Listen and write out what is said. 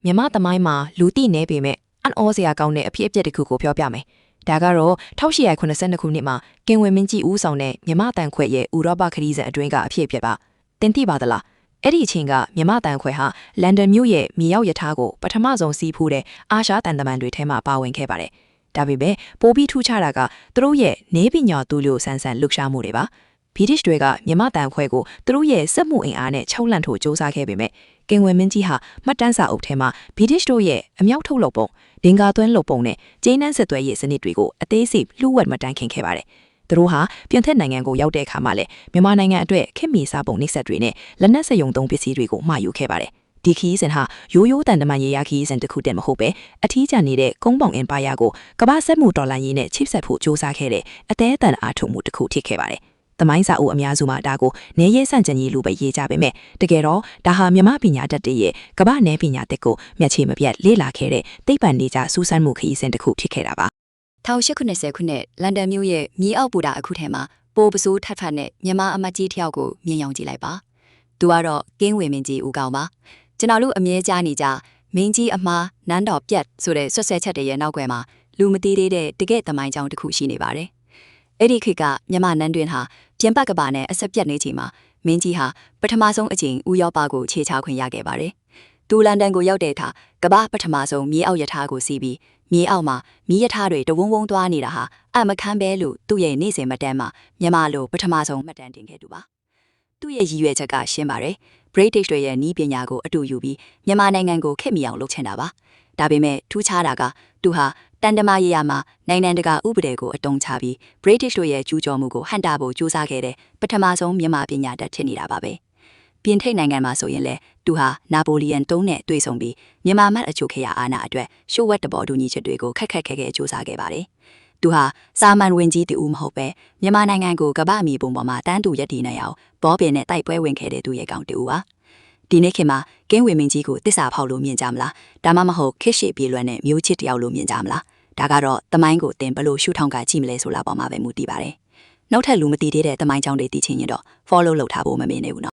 မြန်မာသမိုင်းမှာလူသိနေပေမဲ့အံ့ဩစရာကောင်းတဲ့အဖြစ်အပျက်တစ်ခုကိုပြောပြမယ်။ဒါကတော့1882ခုနှစ်မှာကင်ဝင်းမင်းကြီးဦးဆောင်တဲ့မြန်မာတန်ခွဲရဲ့ဥရောပခရီးစဉ်အတွင်းကအဖြစ်အပျက်ပါ။တင်သိပါသလား။အဲ့ဒီအချိန်ကမြန်မာတန်ခွဲဟာလန်ဒန်မြို့ရဲ့မြေရောက်ရထားကိုပထမဆုံးစီးဖူးတဲ့အာရှတန်တမန်တွေထဲမှာပါဝင်ခဲ့ပါတယ်။ဒါပေမဲ့ပိုပြီးထူးခြားတာကသူတို့ရဲ့နေပညာသူလို့ဆန်းဆန်းလှုပ်ရှားမှုတွေပါ။ဗြိတိရှ်တွေကမြန်မာတန်ခွဲကိုသူတို့ရဲ့စက်မှုအင်အားနဲ့ချုံလန့်ထိုးစ조사ခဲ့ပေမဲ့ကင်ဝင်းမင်းကြီးဟာမှတ်တမ်းစာအုပ်ထဲမှာဗြိတိရှ်တို့ရဲ့အမြောက်ထုတ်လုပ်ပုံဒင်္ဂါသွင်းလုပ်ပုံနဲ့ကျင်းနှန်းဆက်သွဲရေးစနစ်တွေကိုအသေးစိတ်လှုပ်ဝက်မှတ်တမ်းခင်ခဲ့ပါတယ်။သူတို့ဟာပြင်သစ်နိုင်ငံကိုရောက်တဲ့အခါမှာလည်းမြန်မာနိုင်ငံအတွက်ခင်မီစားပုံနှိပ်စက်တွေနဲ့လက်နက်စက်ရုံသုံးပစ္စည်းတွေကိုမှာယူခဲ့ပါတယ်။ဒီခီးစင်ဟာရိုးရိုးတန်တမန်ရေးရခီးစင်တစ်ခုတည်းမဟုတ်ပဲအထီးကျန်နေတဲ့ကုန်းပေါင်အင်ပါယာကိုကမ္ဘာစက်မှုတော်လှန်ရေးနဲ့ချိတ်ဆက်ဖို့စ조사ခဲ့တဲ့အသေးအတန်အားထုတ်မှုတစ်ခုဖြစ်ခဲ့ပါတယ်။သမိုင်းစာအုပ်အများစုမှာဒါကိုနေရဲဆန့်ကျင်ရေးလိုပဲရေးကြပေမဲ့တကယ်တော့ဒါဟာမြန်မာပညာတတ်တွေရဲ့ကမ္ဘာနယ်ပညာတက်ကိုမျက်ခြေမပြတ်လေ့လာခဲ့တဲ့သိပ္ပံနေကြစူးစမ်းမှုခရီးစဉ်တစ်ခုဖြစ်ခဲ့တာပါ1890ခုနှစ်လန်ဒန်မြို့ရဲ့မြေအောက်ဘူတာအခုထဲမှာပိုပစိုးထပ်ထပ်နဲ့မြန်မာအမတ်ကြီးတစ်ယောက်ကိုမြင်ရောက်ကြည့်လိုက်ပါသူကတော့ကင်းဝေမင်းကြီးဦးကောင်ပါကျွန်တော်တို့အမြဲကြားနေကြမင်းကြီးအမားနန်းတော်ပြတ်ဆိုတဲ့ဆွတ်ဆွဲချက်တွေရဲ့နောက်ွယ်မှာလူမသိသေးတဲ့တကယ့်သမိုင်းကြောင်းတစ်ခုရှိနေပါတယ်အဲ့ဒီခေတ်ကမြန်မာနန်းတွင်ဟာပြင်ပကဘာနဲ့အဆက်ပြတ်နေချိန်မှာမင်းကြီးဟာပထမဆုံးအကြိမ်ဥရောပကိုခြေချခွင့်ရခဲ့ပါတယ်။သူလန်ဒန်ကိုရောက်တဲ့အခါကဘာပထမဆုံးမြေအောက်ရထားကိုစီးပြီးမြေအောက်မှာမီးရထားတွေတဝုံဝုံသွားနေတာဟာအမခန်းပဲလို့သူ့ရဲ့နေ့စဉ်မှတ်တမ်းမှာမြန်မာလိုပထမဆုံးမှတ်တမ်းတင်ခဲ့သူပါ။သူ့ရဲ့ရည်ရွယ်ချက်ကရှင်းပါတယ်။ British တွေရဲ့နီးပညာကိုအတူယူပြီးမြန်မာနိုင်ငံကိုခေတ်မီအောင်လုပ်ချင်တာပါ။ဒါပေမဲ့ထူးခြားတာကသူဟာတန်တမာရေးရမှာနိုင်ငံတကာဥပဒေကိုအတုံးချပြီး British တို့ရဲ့ကျူးကျော်မှုကိုဟန့်တာဖို့ကြိုးစားခဲ့တဲ့ပထမဆုံးမြန်မာပညာတတ်ဖြစ်နေတာပါပဲ။ပြင်ထိတ်နိုင်ငံမှာဆိုရင်လည်းသူဟာနာပိုလီယန်3နဲ့တွေ့ဆုံပြီးမြန်မာမတ်အချိုခေရအာဏာအတွက်ရှို့ဝက်တဘောတူညီချက်တွေကိုခက်ခက်ခဲခဲကြိုးစားခဲ့ပါတယ်။သူဟာစာမန်ဝင်ကြီးတူမဟုတ်ပဲမြန်မာနိုင်ငံကိုကမ္ဘာ့မြေပုံပေါ်မှာတန်းတူရည်တည်နေအောင်ဘောပင်နဲ့တိုက်ပွဲဝင်ခဲ့တဲ့သူရဲ့ကောင်တူပါ။ဒီနေ့ခေတ်မှာကင်းဝေမင်းကြီးကိုတစ္ဆာဖောက်လို့မြင်ကြမလားဒါမှမဟုတ်ခစ်ရှိပြေလွယ်နဲ့မျိုးချစ်တယောက်လို့မြင်ကြမလားဒါကတော့တမိုင်းကိုတင်ဘလို့ရှုထောင့်ကကြည့်မလဲဆိုလာပေါ်မှာပဲမူတည်ပါတယ်နောက်ထပ်လူမသိသေးတဲ့တမိုင်းကြောင်းတွေသိချင်ရင်တော့ follow လုပ်ထားဖို့မမေ့နေဘူးနော်